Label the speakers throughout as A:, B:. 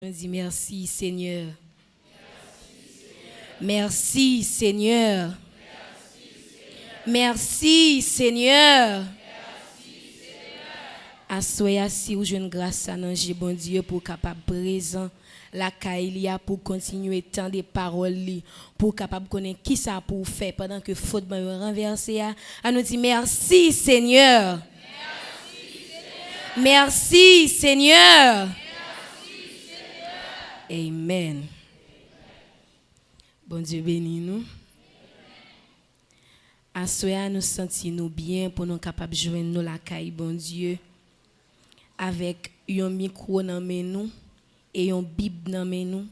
A: Je dis merci Seigneur. Merci Seigneur. Merci Seigneur. Assoya si ou jeune grâce à nous, bon Dieu, pour capable présent la caïlia pour continuer tant des paroles pour capable connaître qui ça pour faire pendant que faute me renverser à nous dire merci Seigneur. Merci Seigneur. Amen. Bon Dieu bénis nous. Assoya nous sentir nous bien pour nous capables de joindre nous la caille bon Dieu avec un micro dans nous et une Bible dans nous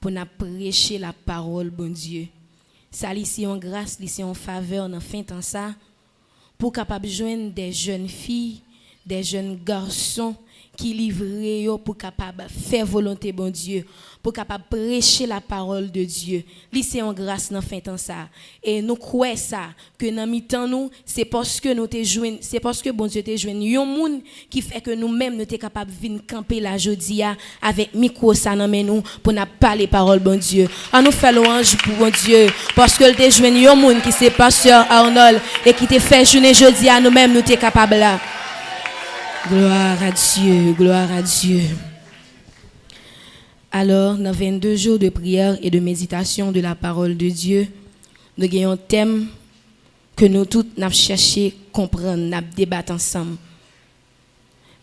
A: pour nous prêcher la parole bon Dieu. Ça ici en grâce, ici en faveur dans fin temps ça pour capable joindre des jeunes filles, des jeunes garçons qui livrent pour capable faire volonté bon Dieu, pour capable prêcher la parole de Dieu. Lycée en grâce dans fin temps ça et nous croyons ça que dans mi-temps nous c'est parce que nous te joindre, c'est parce que bon Dieu te joindre un monde qui fait que nous-mêmes nous t'es capable venir camper la jodia avec micro ça dans nous pour nous parler parole bon Dieu. On nous fait louange pour bon Dieu parce que te joindre un monde qui c'est pasteur Arnold et qui te fait journée jodia nous-mêmes nous t'es capable là. Gloire à Dieu, gloire à Dieu. Alors, dans 22 jours de prière et de méditation de la parole de Dieu, nous avons un thème que nous tous n'avons cherché à comprendre, nous débattre ensemble.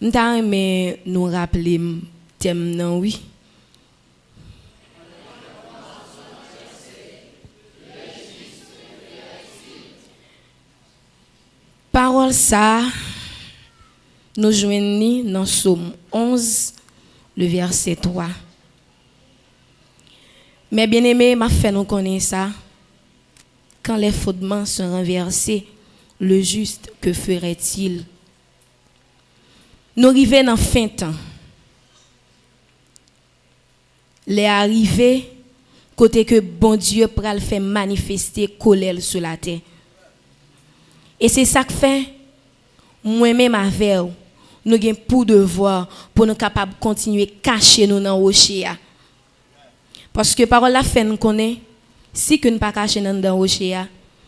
A: Nous avons nous rappeler le thème, non, oui. Parole ça. Nous joignons dans Psaume 11, le verset 3. Mais bien aimé, m'a fait nous connaître ça. Quand les fondements sont renversés, le juste, que ferait-il? Nous arrivons dans fin temps. Les arrivés, côté que bon Dieu pral fait manifester colère sur la terre. Et c'est ça que fait, moi-même avec nous avons pour devoir pour nous capables de continuer à cacher nous dans le rocher. Parce que parole la fait nous connaît, si que nous pas cacher dans le rocher,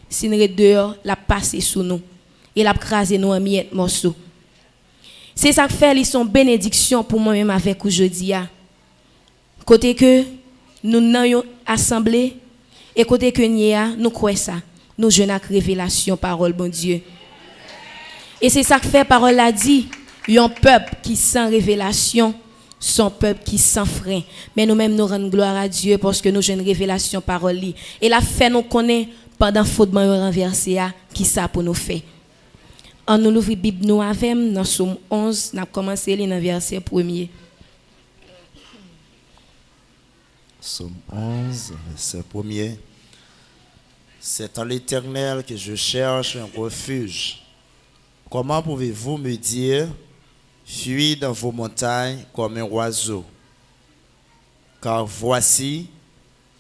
A: si nous sommes dehors, la passe sous nous et la craser nous en miettes morceaux. C'est ça que fait ils sont bénédiction pour moi-même avec aujourd'hui. Côté que nous n'ayons assemblé et côté que nous croyons ça, nous jeune avec révélation parole bon Dieu. Et c'est ça que fait parole a dit, un peuple qui sans révélation, son peuple qui sans frein. Mais nous-mêmes nous rendons gloire à Dieu parce que nous avons une révélation parole. Et la fait nous connaît pendant fondement renversé qui ça pour nous faire. On nous ouvre Bible nous avec dans Psaume 11, n'a commencé dans verset 1er.
B: Psaume 11, verset 1er. C'est en l'Éternel que je cherche un refuge. Comment pouvez-vous me dire, fuis dans vos montagnes comme un oiseau? Car voici,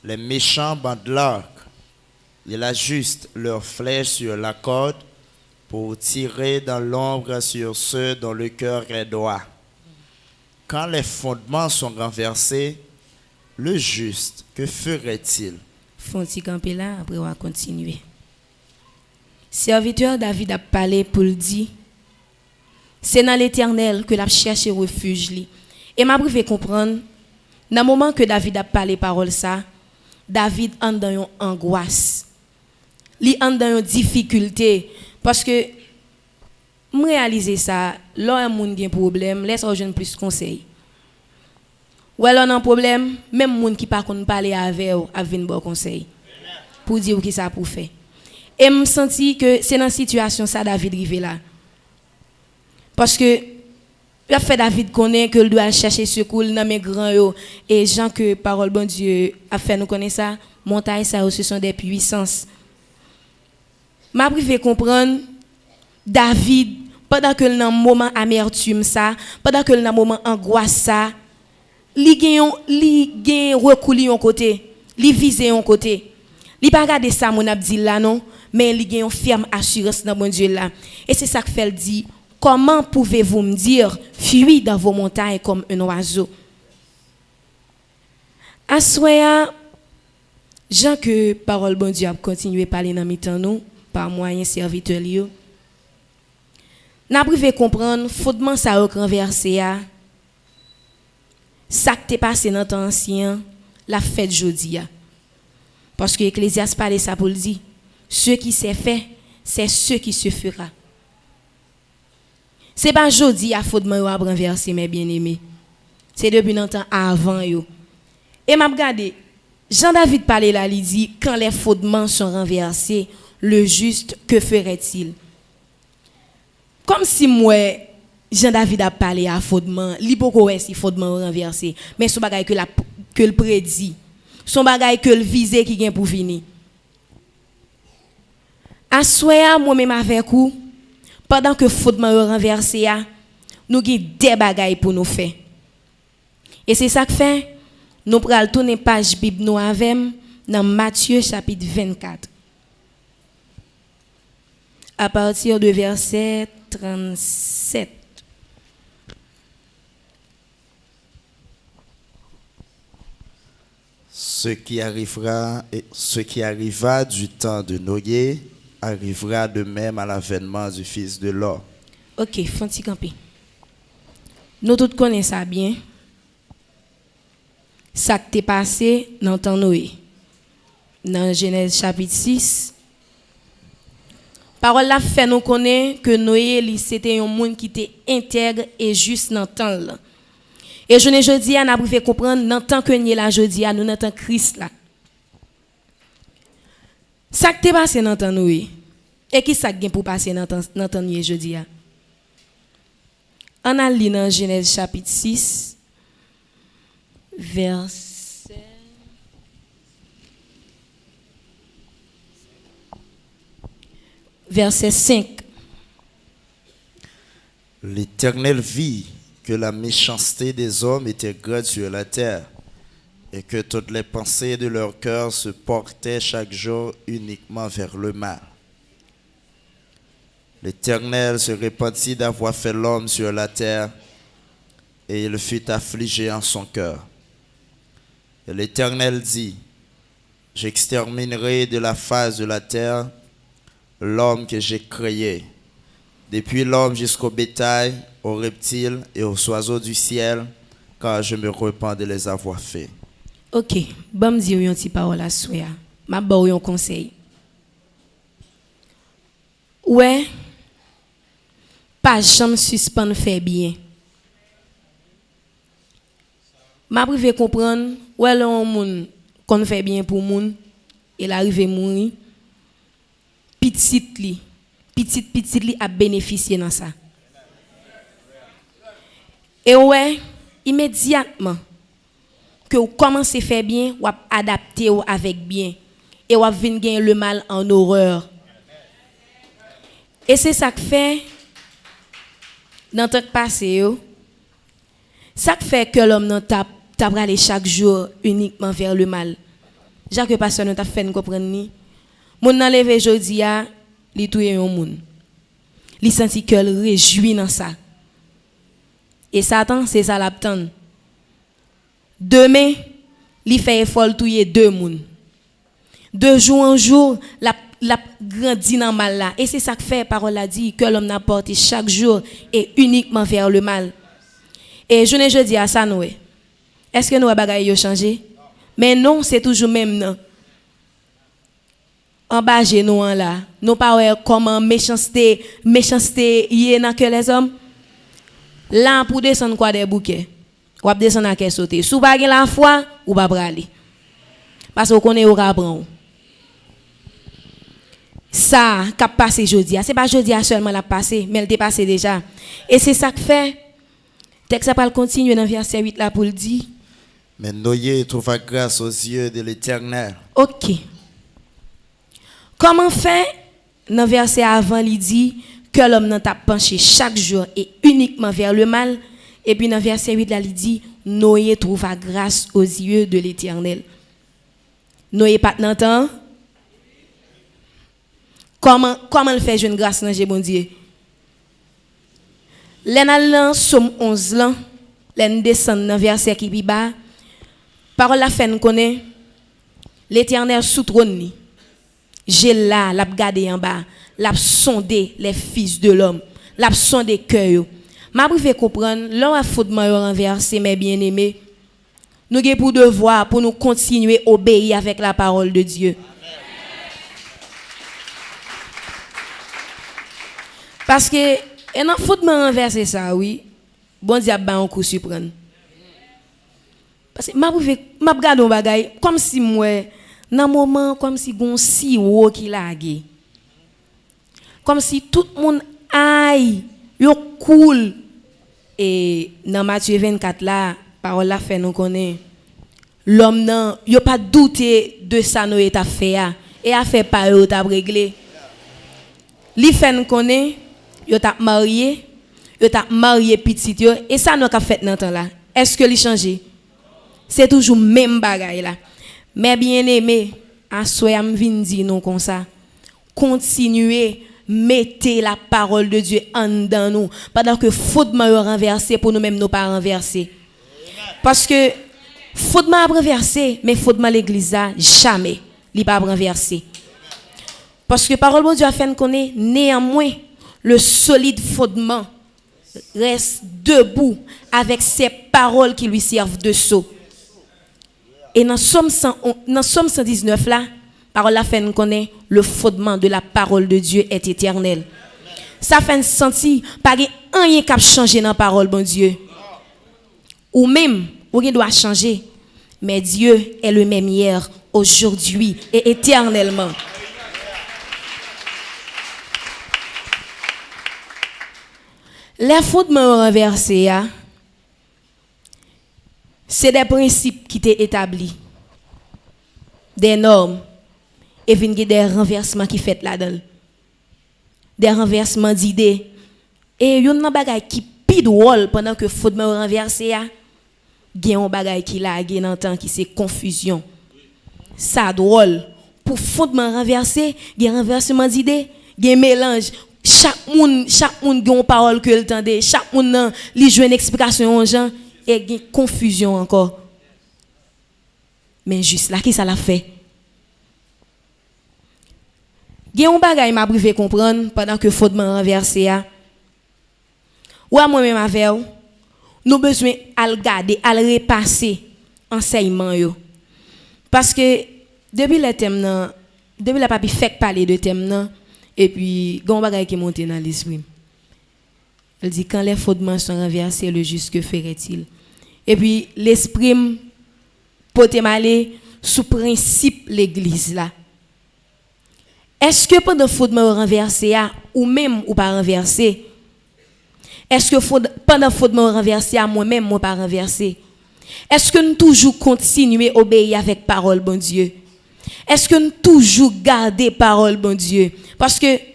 B: les méchants bandent l'arc. Ils ajustent leurs flèches sur la corde pour tirer dans l'ombre sur ceux dont le cœur est droit. Quand les fondements sont renversés, le juste, que ferait-il?
A: Font-ils camper là, après on va continuer. Serviteur David a parlé pour le dire, c'est dans l'Éternel que l'a cherché refuge li. Et m'a privé comprendre, dans le moment que David a parlé parole ça, David en dans une angoisse. Li en dans une difficulté parce que me réaliser ça, là un monde qui a un problème, laisse aux jeunes plus conseil. Ou alors un problème, même monde qui pas connait parler avec ou a venir bon conseil. Pour dire qui ça pour faire. Et me senti que c'est dans situation ça David rivé là. Parce que il a fait David connaît que il doit chercher secours dans mes grands yo et gens que parole bon Dieu a fait nous connaître ça, montagne ça ce sont des puissances. M'a privé comprendre David pendant que dans moment amertume ça, pendant que dans moment angoisse ça, li gen recouli un côté, li viser un côté. Li pas regarder ça mon abdi là non, mais il y a une ferme assurance dans mon Dieu là. Et c'est ça que fait dit, comment pouvez-vous me dire, fuis dans vos montagnes comme un oiseau? Assoya, Jean que parole bon Dieu a continué à parler dans mi-temps nous par moyen serviteur yo. N'a privé comprendre fondement ça renversé a. Ça qui t'est passé dans temps ancien, la fête jodi a. Parce que Ecclésiaste parlait ça pour le dire, ce qui s'est fait, c'est ce qui se fera. C'est pas jodi a fondement yo a renversé mes bien-aimés. C'est depuis longtemps avant yo. Et m'a regardé Jean-David parlait là, il dit quand les fondements sont renversés, le juste que ferait-il? Comme si moi Jean-David a parlé à fondement, li poko wè si fondement renversé, mais son bagay que le prédit, son bagay que le visé qui vient pour venir. Assoya moi-même avec vous, pendant que fondement renversé a, nous avons des bagay pour nous faire. Et c'est ça que fait nous pral tourner page Bible nous avec dans Matthieu chapitre 24. À partir de verset 37.
B: Ce qui arriva du temps de Noé arrivera de même à l'avènement du Fils de l'homme.
A: OK, fanti camper. Nous tous connaissons ça bien. Ça qui t'est passé dans le temps Noé. Dans Genèse chapitre 6. Parole la fait nous connaître que Noé c'était un monde qui était intègre et juste dans le temps là. Et je dis à n'a privé comprendre dans tant que nous là jodi à nous dans temps Christ là. Ça qui t'est passé dans le temps Noé. Et qui ça qui pour passer dans le temps Noé jodi à. On a lu dans Genèse chapitre 6 verset 5.
B: L'Éternel vit que la méchanceté des hommes était grande sur la terre et que toutes les pensées de leur cœur se portaient chaque jour uniquement vers le mal. L'Éternel se repentit d'avoir fait l'homme sur la terre et il fut affligé en son cœur. Et l'Éternel dit, j'exterminerai de la face de la terre l'homme que j'ai créé, depuis l'homme jusqu'au bétail, aux reptiles et aux oiseaux du ciel, car je me repens de les avoir faits.
A: OK, bon me dire une petite parole à soya. M'a ba un conseil. Ouais. Pas jamais suspendre faire bien. M'a privé comprendre, ouais l'on moun qu'on fait bien pour moun, il arrive mourir. Petit li a bénéficié dans ça. Et ouais, immédiatement que vous commencez à faire bien, vous adapter avec bien et vous venez gagner le mal en horreur. Et c'est ça que fait dans le temps passé, ça fait que l'homme n'a pas aller chaque jour uniquement vers le mal. Jacques pasteur nous t'a fait nous comprendre ni. Moun nan levé jodi a, li touye yon moun. Li senti que le réjoui dans ça. Et Satan c'est ça l'abtend. Demain, li fait effort touye deux moun. De jour en jour, la grandit dans mal là. Et c'est ça que fait parole a dit que l'homme n'a porté chaque jour et uniquement vers le mal. Et je dis à ça nous. Est-ce que nous bagay yo changé? Mais non, c'est toujours même non. En bas nous là, nous pas comment méchanceté y est dans que les hommes. Là pour descendre quoi des bouquets. Ou ap descendre à quel sauter. Sou pas la foi ou pas braler. Parce qu'on connaît au prendre. Ça qu'a passé jeudi, c'est pas jeudi seulement l'a passé, mais elle est passé déjà. Et c'est ça que fait texte ça va continuer dans verset 8 là pour le dire.
B: Mais Noé trouva grâce aux yeux de l'Éternel.
A: OK. Comment fait dans verset avant il dit que l'homme n'a pas penché chaque jour et uniquement vers le mal et puis dans verset 8 là il dit Noé trouva grâce aux yeux de l'Éternel. Noé pas n'entend. Comment il fait jeune grâce dans bon Dieu? L'en Somme 11 là, l'en descend dans verset qui pi bas. Parole la fait nous connaît l'Éternel sous trône. J'ai là, l'a regardé en bas, l'a sondé les fils de l'homme, l'a sondé cœur. M'a privé comprendre, l'homme a fondement renversé mes bien-aimés. Nous avons pour devoir pour nous continuer à obéir avec la parole de Dieu. Parce que et dans fondement renversé ça oui, bon Dieu a ba un coup surprendre. Parce que m'a regarde un bagay comme si moi dans moment comme si gon siro qui lagué. Comme si tout le monde aille, yo cool. Et dans Matthieu 24 là, parole la fait nous connaît. L'homme nan, yo pas douté de ça nous est fait et a fait pas yo t'a réglé. Li fait nous connaît, yo t'a marié petit yo et ça nous a fait dans temps là. Est-ce que li changé? C'est toujours même bagaille là. Mais bien aimé, à soya m'vin di nous comme ça. Continuez mettez la parole de Dieu en dedans nous pendant que fondement est renversé pour nous-mêmes nous pas renverser. Parce que fondement a renversé mais fondement l'église a jamais il pas renversé. Parce que parole de Dieu a fait nous connaître néanmoins le solide fondement reste debout avec ses paroles qui lui servent de sceau. Et dans Somme 119 là, parole la fait nous connaît le fondement de la parole de Dieu est éternel. Ça fait sentir pas rien qui a changé dans la parole bon Dieu. Ou même ou doit changer, mais Dieu est le même hier, aujourd'hui et éternellement. Les fondements renversés c'est des principes qui étaient établis, des normes, et des renversements qui fait là-dedans. Des renversements d'idées. Et il y a un bagage qui pide drôle pendant que fondement renversé, il y a un bagage qui l'a dans le temps qui c'est confusion. Ça drôle. Pour fondement renversé, il y a un renversement d'idées, il y a un mélange. Chaque monde a une parole que le tendait, chaque monde li joue une explication aux gens. Et il y a confusion encore. Mais juste là, qui ça l'a fait? Il y a un bagage m'a privé comprendre pendant que fondement renversé. Ou à moi-même avec nous besoin à le garder, à le repasser enseignement yo. Parce que depuis le thème depuis la papi fait parler de thème et puis il y a un bagage qui monte dans l'esprit. Elle dit quand les fondements sont renversés, le juste que ferait-il? Et puis l'esprit peut aller sous principe l'église là. Est-ce que pendant fondement renversé ou même ou pas renversé? Est-ce que pendant fondement renversé moi-même moi pas renversé? Est-ce que nous toujours continuer à obéir avec parole bon Dieu? Est-ce que nous toujours garder parole bon Dieu? Parce que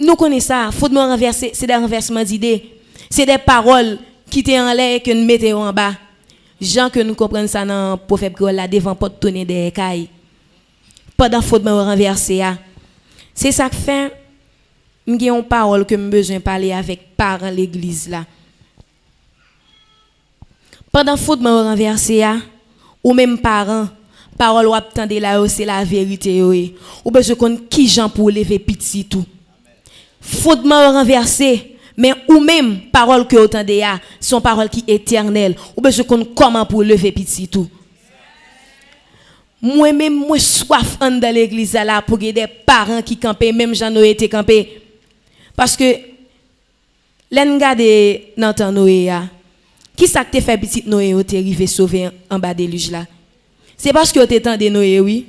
A: nous connaissons ça, fondement renversé, c'est des renversements d'idées. C'est des paroles qui étaient en l'air que nous mettons en bas. Jean que nous comprenons ça dans le prophète là devant porte tonner des écailles. Pendant fondement renversé. C'est ça que fait j'ai une parole que j'ai besoin de parler avec parents l'église là. Pendant fondement renversé ou même parents parole ou attendez là c'est la vérité ou besoin qu'on qui Jean pour lever petit tout. Fondement renversé, mais ou même parole que entendez sont paroles qui éternelles ou besoin qu'on comment pour lever petit tout. Moi-même moi soif dans l'église là pour des parents qui campent même j'en ai été campé parce que l'en garder dans temps Noé qui ça que fait petit Noé ou t'es arrivé sauver en bas déluge là c'est parce que t'es tendé Noé oui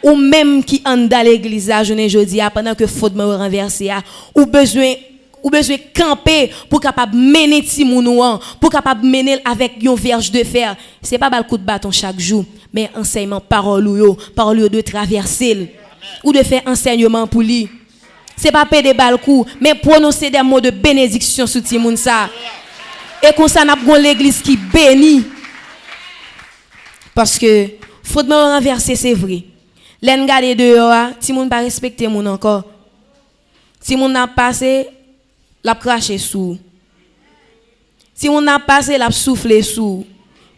A: ou même qui en dans l'église là journée jodi pendant que fondement renversé ou besoin camper pour capable mener ti moun pour capable mener avec une verge de fer c'est pas bal coup de bâton chaque jour mais enseignement parole de traverser ou de faire enseignement pour lui c'est pas péder bal coup mais prononcer des mots de bénédiction sur ti moun ça et comme ça n'a pas l'église qui bénit parce que fondement renversé c'est vrai l'en garder dehors ti moun pas respecter moun encore si moun n'a passé l'a craché sous si on a passé l'a soufflé sous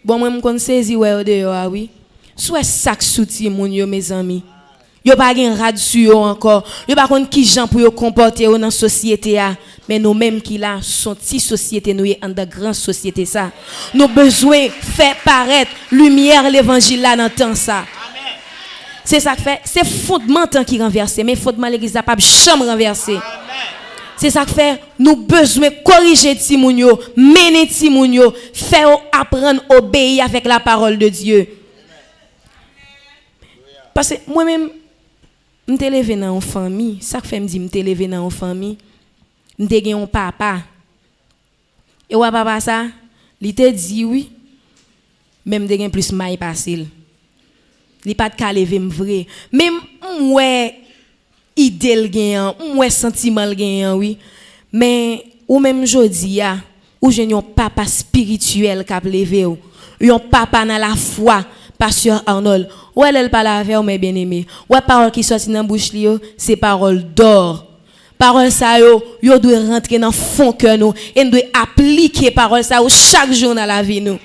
A: Bon, moi, je me saisi, ouais, dehors, oui. Soit sac souti, mon yo, mes amis. Yo pas gen rad sur encore. Yo pas connait qui gens pour yo comporter dans la société a. Mais nous mêmes qui là sont petite société nous en de grande société ça. Nous besoin faire paraître lumière l'évangile là dans temps ça. C'est ça que fait, c'est fondement qui renverse mais fondement l'église n'a pas jamais renversé. C'est ça que fait nous besoin corriger Timoun yo, mener Timoun yo, faire apprendre obéir avec la parole de Dieu. Parce que moi-même je suis élevé dans une famille, ça fait me dit je suis élevé dans une famille. Je suis un papa. Et ouais papa ça, il te dit oui. Même de plus maille passé. Il pas de cas lever vrai. Même ouais idée gagnant, ouais sentiment gagnant oui. Mais ou même jodi ya, ou j'ai un papa spirituel qui a levé ou, un papa dans la foi. Pasteur Arnold, ouais elle parle avec mes bien-aimés. Ouais parole qui sorti dans bouche li yo, c'est parole d'or. Parole ça yo doit rentrer dans fond cœur nous et nous doit appliquer parole ça chaque jour dans la vie nous.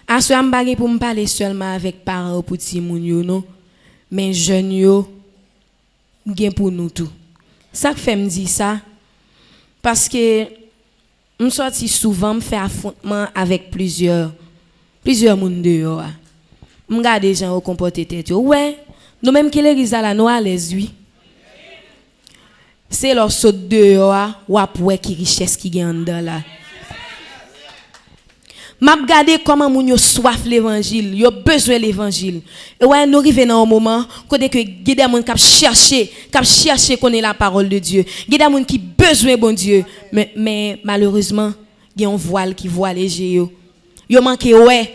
A: Aso am bagay pour me parler seulement avec parents pour ti moun yo non, mais jeunes yo gen pour nous tout. Ça fait me dire ça. Parce que je sorti souvent me faire affrontement avec plusieurs monde dehors. Je regarde des gens au comporter tête. Ouais, nous même qui l'église à la noix les oui. C'est leur saut dehors ou après qui richesse qui gagne dans là. M'a regarder comment moun yo soif l'évangile, yo besoin l'évangile. Et ouais, nous arrivons dans un moment côté que des moun qui chercher connaître la parole de Dieu. Des moun qui besoin bon Dieu, mais malheureusement, il y a un voile qui voile léger yo. Yo manque ouais.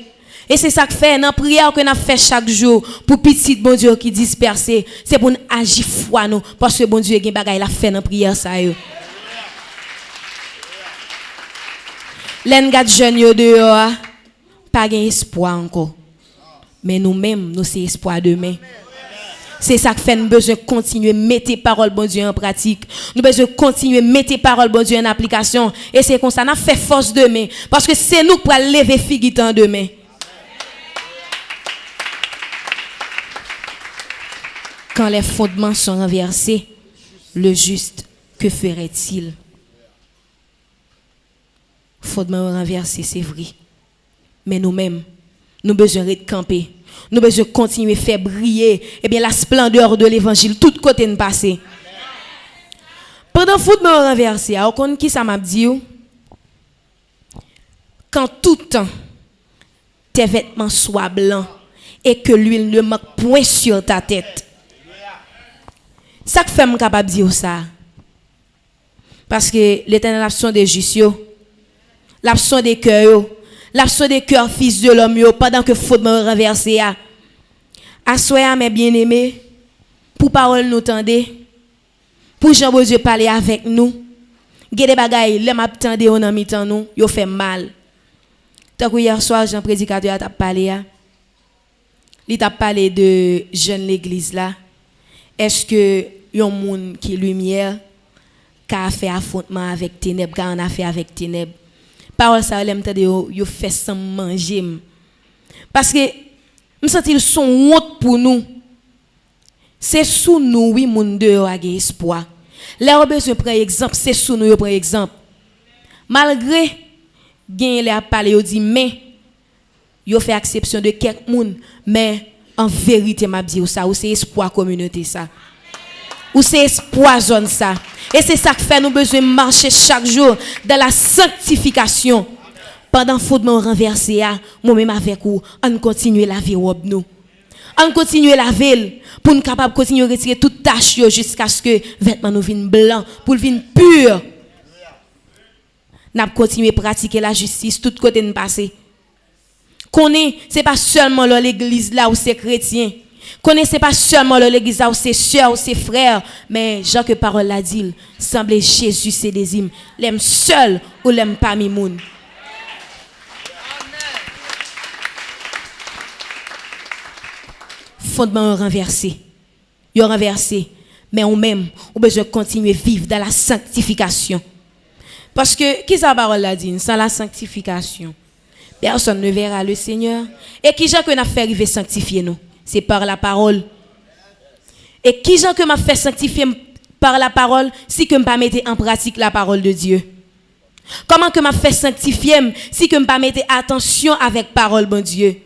A: Et c'est ça que fait dans prière que nous fait chaque jour pour petit bon Dieu qui dispersé, c'est pour nous agir foi nous parce que bon Dieu gen bagay la fait dans prière ça yo. L'en gade jeune yo dehors, pas gain espoir encore. Mais nous-mêmes, nous c'est espoir demain. C'est ça que fait nous besoin continuer mettre parole bon Dieu en pratique. Nous besoin continuer mettre parole bon Dieu en application et c'est comme ça n'a fait force demain parce que c'est nous pour lever figitan demain. Quand les fondements sont renversés, le juste que ferait-il? Fondement renversé, c'est vrai. Mais nous-mêmes, nous besoin de camper. Nous besoin continuer à faire briller la splendeur de l'évangile, tout côté de passer. Pendant fondement renversé, on connaît qui ça m'a dit? Quand tout temps, tes vêtements soient blancs et que l'huile ne manque point sur ta tête. Ça que fait me capable de dire ça. Parce que l'Éternel a son des justes. L'absence des cœurs, l'absence des cœurs fils de l'homme pendant que fondement renversé a. Assoyez mes bien-aimés, pour parole nous tendez, pour Jean Dieu parler avec nous. Gade bagay, les m'a tendé on en mi-temps nous, yo fait mal. Tant que hier soir Jean prédicateur a parlé il t'a parlé de jeune l'église là. Est-ce que yon monde qui lumière qui a fait affrontement avec ténèbres, qui en a fait avec ténèbres? Parole ça l'aime tande yo fait sans manger parce que me sentir son honte pour nous c'est sous nous oui monde dehors a espoir là on besoin prendre exemple c'est sous nous yo prend exemple malgré gain les a parlé yo dit mais yo fait exception de quelques monde mais en vérité m'a dit ça ou c'est espoir communauté ça ou c'est espoir zone ça. Et c'est ça que fait nous besoin de marcher chaque jour dans la sanctification. Pendant fondement renversé, moi-même avec vous, on continue la vie robe nous. On continue la ville pour nous capable continuer à retirer toute tâche jusqu'à ce que vêtements nous viennent blancs, pour viennent purs. N'a continuer à pratiquer la justice tout côté de passer. Connaît, c'est pas seulement l'église là où c'est chrétien. Connaissez pas seulement l'église ou ses sœurs ou ses frères, mais Jean que parole l'a dit, semblait Jésus c'est des hymnes, l'aime seul ou l'aime parmi moun. Fondement renversé. Yo renversé. Mais on même, on besoin de continuer à vivre dans la sanctification. Parce que, qui sa parole la dit? Sans la sanctification, personne ne verra le Seigneur. Et qui gens que n'a fait arriver sanctifier nous? C'est par la parole. Et qui gens que m'a fait sanctifier par la parole si que m'a mettre en pratique la parole de Dieu? Comment que m'a fait sanctifier si que m'a mettre attention avec parole bon Dieu?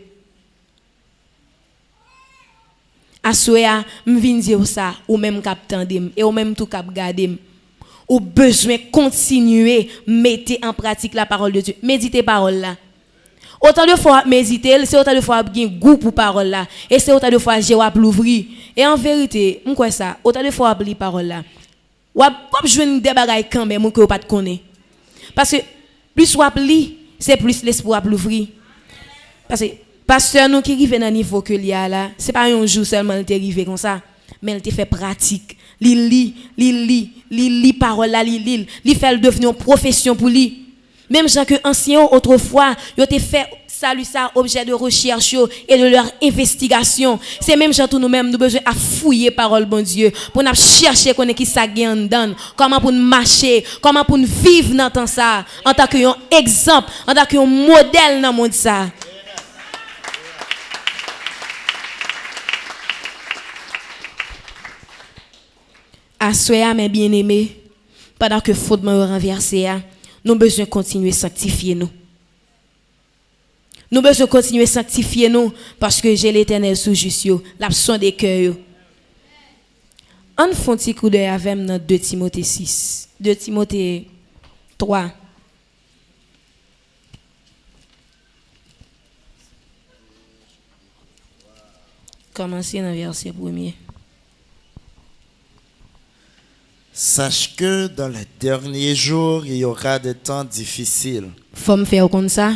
A: Assoya m'vin dire ça ou même cap tandem et ou même tout cap garder ou besoin continuer mettre en pratique la parole de Dieu. Méditez parole là. Autant de fois méditer, c'est autant de fois avoir goût pour parole là et c'est autant de fois j'ai l'ouvrir. Et en vérité, m'quoi ça, autant de fois lire parole là. Ou joindre des bagages quand même que ou pas te connaît. Parce que plus ou lire, c'est plus l'espoir l'ouvrir. Parce que pasteur nous qui arrive dans niveau que li a là, c'est pas un jour seulement il est arrivé comme ça, mais il te fait pratique. Li parole là, li fait le devenir une profession pour lui. Même gens que anciens autrefois, ils ont fait salut ça objet de recherche et de leur investigation. C'est même gens tout nous-mêmes nous besoin à fouiller parole bon Dieu pour nous chercher connaître qui ça gagne dedans, comment pour nous marcher, comment pour nous vivre dans temps ça en tant qu'un exemple, en tant qu'un modèle dans le monde ça. Assoya mes bien-aimés, pendant que fondement renversé, nous besoin continuer à sanctifier nous. Nous besoin continuer à sanctifier nous parce que j'ai l'Éternel sous juste l'absent des cœurs. On fait un petit coup d'œil avec dans 2 Timothée 6, 2 Timothée 3. Commencez dans le verset 1er.
B: Sache que dans les derniers jours, il y aura des temps difficiles.
A: Faut me faire comme ça,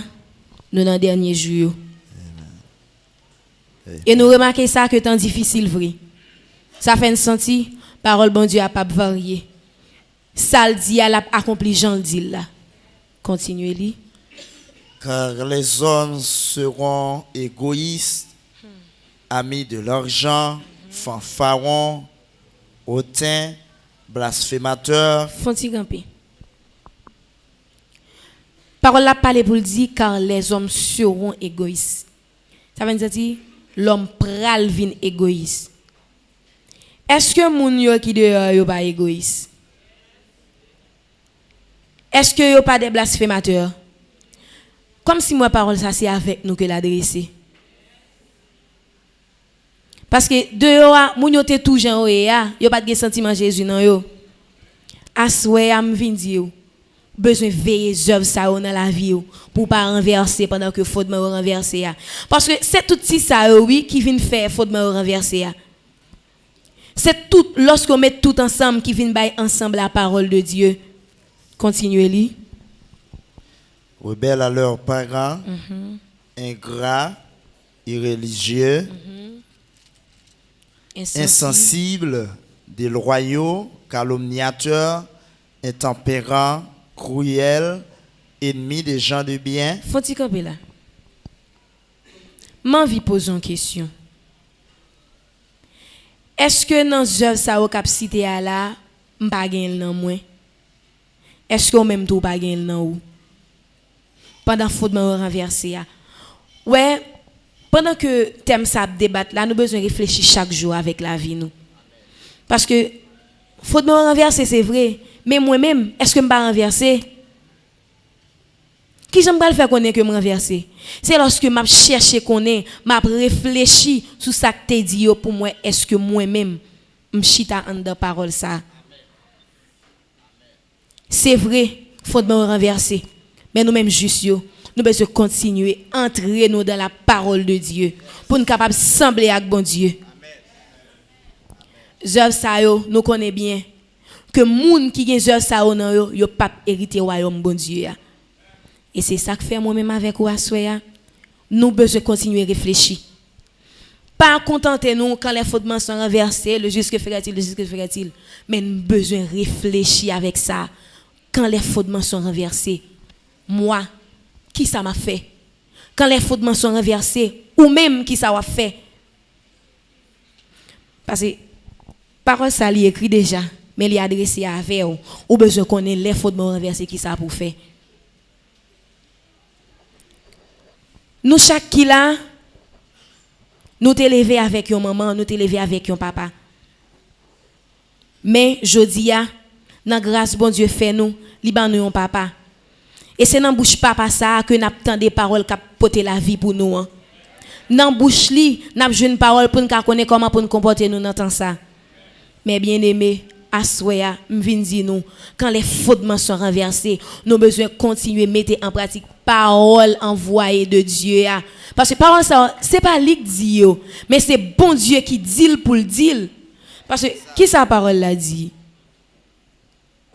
A: nous dans les derniers jours. Et nous remarquons ça que temps difficile vrai. Ça fait un senti, parole bon Dieu a pas varié. Ça le dit, elle a accompli Jean le dit là. Continuez-le.
B: Car les hommes seront égoïstes, amis de l'argent, fanfarons, hautains, blasphémateurs.
A: Font-ils camper. Parole la parle pour le dire car les hommes seront égoïstes. Ça veut dire l'homme pral vin égoïste. Est-ce que moun yo qui dehors yo pas égoïste? Est-ce que yo pas des blasphémateurs? Comme si moi parole ça c'est avec nous que l'adresser. Parce que dehors moun yo te tout jan yo pas de sentiment Jésus nan yo. Aswe am vinn di yo. Besoin veiller œuvre ça dans la vie pour pas renverser pendant que fondement renverser. Parce que c'est tout ça oui qui vient faire fondement renverser. C'est tout lorsqu'on met tout ensemble qui vient bailler ensemble la parole de Dieu. Continuez-li.
B: Rebelles à leurs parents, ingrats, irréligieux, insensibles, déloyaux, calomniateurs, intempérants, cruels, ennemis des gens de bien.
A: Faut-il camper là? M'envie poser une question. Est-ce que dans œuvre ça au cap cité à là, m'pa gen nan moi? Est-ce que même tout pas gen nan ou? Pendant fondement renversé a. Ouais, pendant que thème ça débat là, nous besoin réfléchir chaque jour avec la vie nous. Parce que fondement renversé c'est vrai, mais moi-même, est-ce que m'pa renversé? Qui j'aime pas le faire connaître que me renverser? C'est lorsque m'a cherché connaître, m'a réfléchi sur ça que t'es dit pour moi, est-ce que moi-même m'chita en de parole ça? C'est vrai, fondement renversé. Mais nous-mêmes juste nous devons continuer à entrer nous dans la parole de Dieu pour nous capables de sembler avec bon Dieu. Zœuvre ça nous connaît bien que moun qui gen zœuvre ça nan yo pas hériter royaume bon Dieu. Et c'est ça que fait moi-même avec ou assoya. Nous besoin continuer à réfléchir. Pas contenter nous quand les fondements sont renversés, le juste que ferait-il, le juste que ferait-il. Mais nous besoin réfléchir avec ça. Quand les fondements sont renversés, moi, qui ça m'a fait? Quand les fondements sont renversés, ou même qui ça m'a fait? Parce que Parole ça li écrit déjà, mais li adressé à vous. Ou besoin connaître les fondements renversés qui ça pour faire. Nous chaque qui là, nous t'élever avec une maman, nous t'élever avec un papa. Mais jodi a, dans grâce bon Dieu fait nous, li ban nous un papa. Et c'est dans bouche papa ça que n'a tant des paroles qui porter la vie pour nous. Dans bouche li, n'a une parole pour nous connaître comment pour nous comporter nous dans temps ça. Mais bien aimé, assoya, m'vin di nous, quand les fondements sont renversés, nous besoin continuer mettre en pratique parole envoyée de Dieu. Parce que parole ça, c'est pas lui qui dit yo, mais c'est bon Dieu qui dit pour le dire. Parce que qui sa parole l'a dit?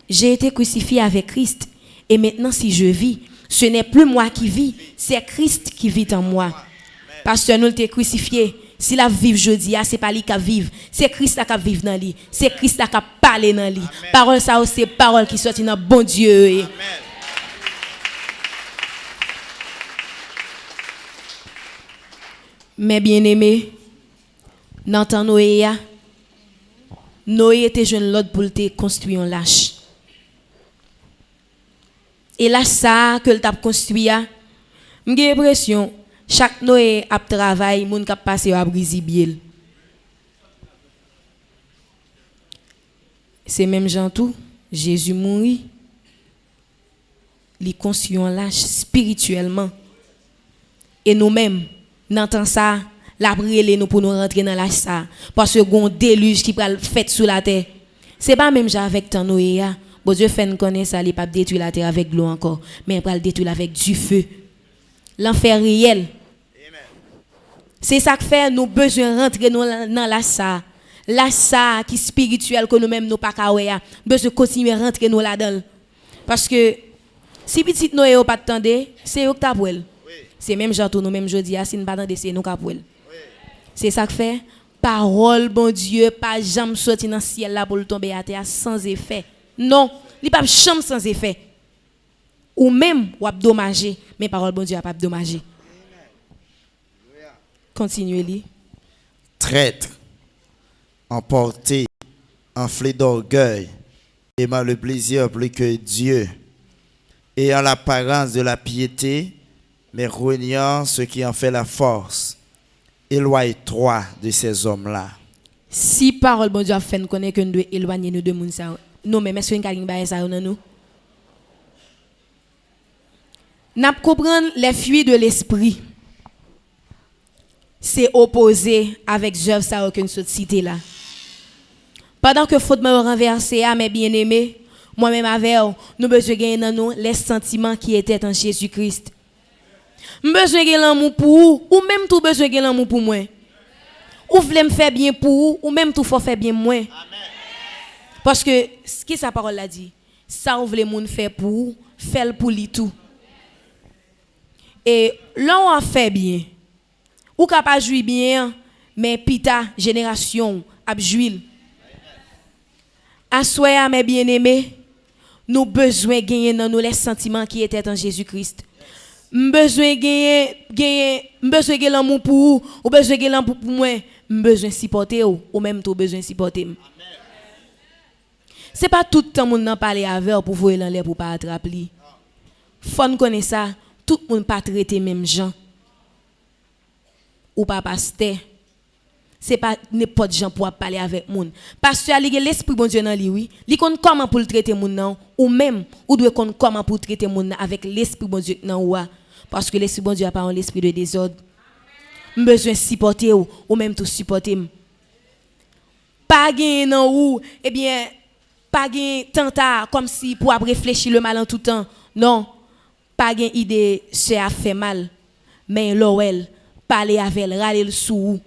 A: J'ai été crucifié avec Christ et maintenant si je vis, ce n'est plus moi qui vis, c'est Christ qui vit en moi. Parce que nous t'ai crucifié. Si la vive jeudi, c'est pas lui qui vive, c'est Christ qui vive dans lui, c'est Christ qui parle dans lui. Parole ça c'est parole qui sortit dans bon Dieu. Amen. Mais bien aimé, dans temps Noé, Noé était jeune l'autre pour te construire un lâche. Et là ça que le t'a construit, j'ai l'impression chaque Noé a travail, moun k'ap passé à briser biel. C'est même Jean tout, Jésus mourit. Il construit un lâche spirituellement. Et nous-mêmes, n'entend ça, la brûler nous pour nous rentrer dans lâche ça parce que gon déluge qui pral fait sur la terre. C'est pas même Jean avec tant Noé. Bon Dieu fait nous connaître ça, il pas détruire la terre avec l'eau encore, mais il pral détruire avec du feu. L'enfer réel. C'est ça que fait nous besoin rentrer dans la ça. La ça qui spirituel que nous-mêmes nous pas kawaya. Besoin continuer rentrer nous là-dedans. Parce que si petit Noé ou pas attendé, c'est eux qui t'a pour. C'est même genre nous même jodi si nous pas attendé c'est nous qui pour. C'est ça que fait parole bon Dieu pas jamais sorti dans ciel là pour le tomber à terre sans effet. Non, il pas jamais sans effet. Ou même ou abdommager, mais parole bon Dieu a pas abdommager. Continuez-le.
B: Traître, emporté, enflé d'orgueil, aimant le plaisir plus que Dieu, ayant l'apparence de la piété, mais reniant ce qui en fait la force. Éloigne-toi de ces hommes-là.
A: Si parole bon Dieu a fait nous connaître que nous devons éloigner nous de moun ça. Non mais est-ce que nous avons bailler ça dans nous? N'a comprendre les fruits de l'esprit. C'est opposé avec œuvre ça aucune cité là. Pendant que faute me renverser à mes bien-aimés, moi-même avec nous besoin gagner dans nous les sentiments qui étaient en Jésus-Christ. Nous besoin gagner l'amour pour vous ou même tout besoin gagner l'amour pour moi. Ou voulez me faire bien pour vous ou même tout faut faire bien moi. Parce que ce que sa parole a dit, ça ou voulez moun faire pour vous, fait pour lui tout. Et là on a fait bien. Ou capable jouir bien, mais pita génération a jouir. Assoya mes bien-aimés, nous besoin gagner dans nous les sentiments qui étaient en Jésus-Christ. Besoin gagner l'amour pour vous, ou besoin gagner l'amour pour moi, besoin supporter ou même tout besoin supporter. C'est pas tout le temps moun nan parler avec pour voir dans l'air pour pas attraper. Faut nous connaître ça, tout le monde pas traiter même gens. Ou pas pasteur. C'est pas n'importe gens pour parler avec moun. Pasteur a l'esprit bon Dieu dans lui oui. Li connaît comment pour le traiter moun nan ou même ou doit connaître comment pour traiter moun avec l'esprit bon Dieu dans ou parce que l'esprit bon Dieu a pas un esprit de désordre. Besoin supporter ou même tout supporter. Pas gagner nan ou eh bien pas gagner tenta comme si pour réfléchir le mal en tout temps. Non. Pas gagner idée c'est a fait mal. Mais l'ouel parler avec elle, râler le sou.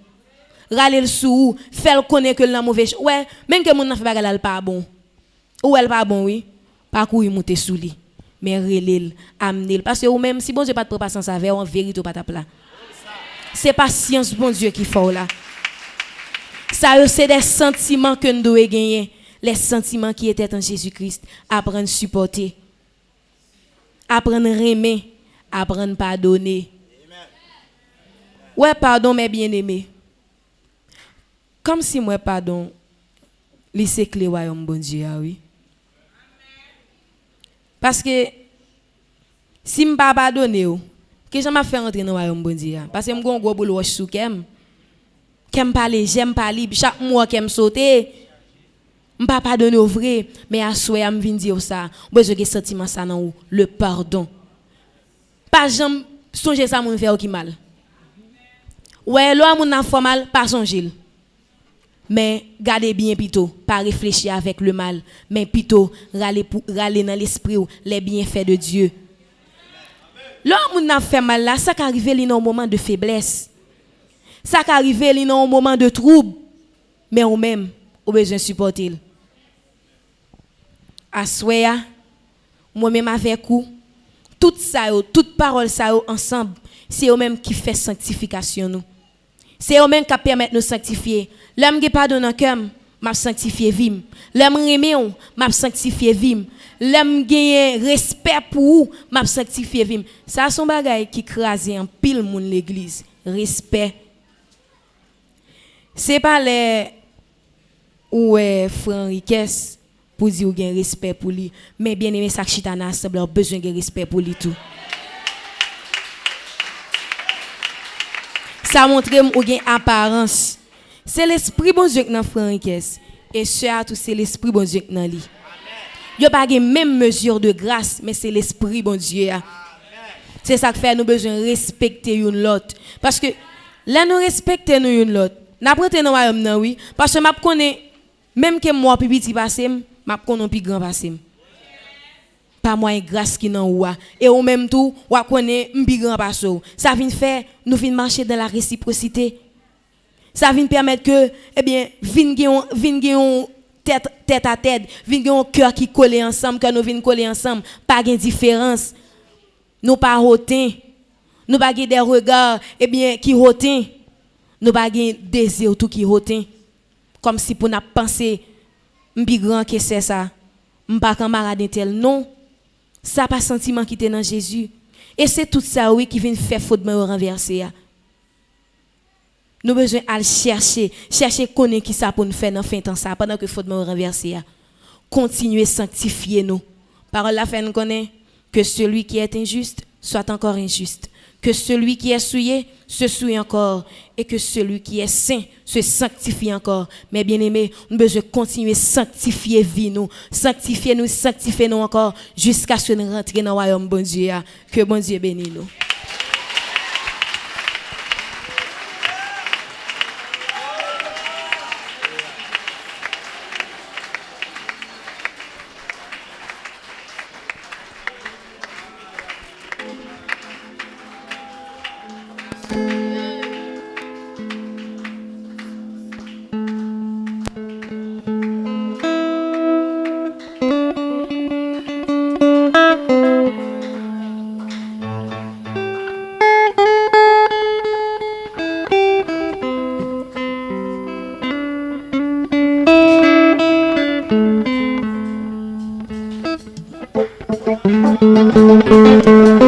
A: Râler le sou, faire connaître que la mauvaise. Ouais, même que mon n'a fait bagarre pas bon. Ou elle pas bon oui, pas courir monter sous lui. Mais relève, amener parce que ou même si bon Dieu pas de patience avec en vérité pas ta plat. C'est patience bon Dieu qui fait là. Ça c'est des sentiments que nous devons gagner, les sentiments qui étaient en Jésus-Christ, apprendre à supporter. Apprendre à aimer, apprendre à pardonner. Ouais, pardon mes bien-aimés. Comme si moi pardon, c'est clé royaume bon Dieu oui. Parce que si me pas pardonner que j'm'a fait entrer dans royaume bon Dieu parce que m'gon gros boule roche sou kem parler j'aime parler chaque mois qu'aime sauter m'pas pardonner au vrai mais à souhait me vinn dire ça besoin que sentiment ça dans ou le pardon pas jamais songer ça moun faire qui mal ouais l'homme moun n'a fait mal pas songer mais gardez bien plutôt pas réfléchir avec le mal mais plutôt râler dans l'esprit les bienfaits de Dieu. L'homme moun n'a fait mal là ça qu'arrive li dans un moment de faiblesse ça qu'arrive li dans un moment de trouble mais ou même ou besoin supporter assoya moi même avec vous tout ça toute parole ça ensemble c'est eux même qui fait sanctification nous c'est eux même qui permettent nous sanctifier l'homme qui pardonne en cœur m'a sanctifié vim l'homme remet m'a sanctifié vim l'homme gagne respect pour m'a sanctifié vim ça son bagay qui crase en pile moun l'église respect c'est pas les ou frère Riquès pour dire ou gain respect pour lui mais bien aimé ça chitana assemblée a besoin de respect pour lui tout ça montre ou gain apparence c'est l'esprit bon Dieu dans frère Riquès et surtout c'est l'esprit bon Dieu dans lui yo pas gain même mesure de grâce mais c'est l'esprit bon Dieu c'est ça qui fait nous besoin respecter une l'autre parce que là nous respecter nous une l'autre n'a prêté dans royaume nan oui parce que m'a connais même que moi plus petit passé m'a connais plus grand passé pas moi grâce qui nan ou et ou même tout ou connais plus grand passé ça vient faire nous vinn marcher dans la réciprocité ça vient permettre que eh bien vinn gen tête à tête vinn gen cœur qui coller ensemble que nous vinn coller ensemble pas de différence nous pas hautain nous pas des regards eh bien qui hautain nous pas gen désir tout qui hautain comme si pour n'a penser m'pi grand que c'est ça m'pas camarade tel non ça pas sentiment qui était dans Jésus et c'est tout ça oui qui vient faire fondement renverser nous besoin à chercher connaître qui ça pour nous faire dans fin temps ça pendant que fondement renverser continuer sanctifier nous parole la fait nous connaît que celui qui est injuste soit encore injuste que celui qui est souillé se souille encore et que celui qui est saint se sanctifie encore. Mais bien aimé, nous devons continuer à sanctifier vie nous, sanctifier nous encore jusqu'à ce que nous rentrions dans le royaume bon Dieu. Que bon Dieu bénisse nous.
C: Thank you.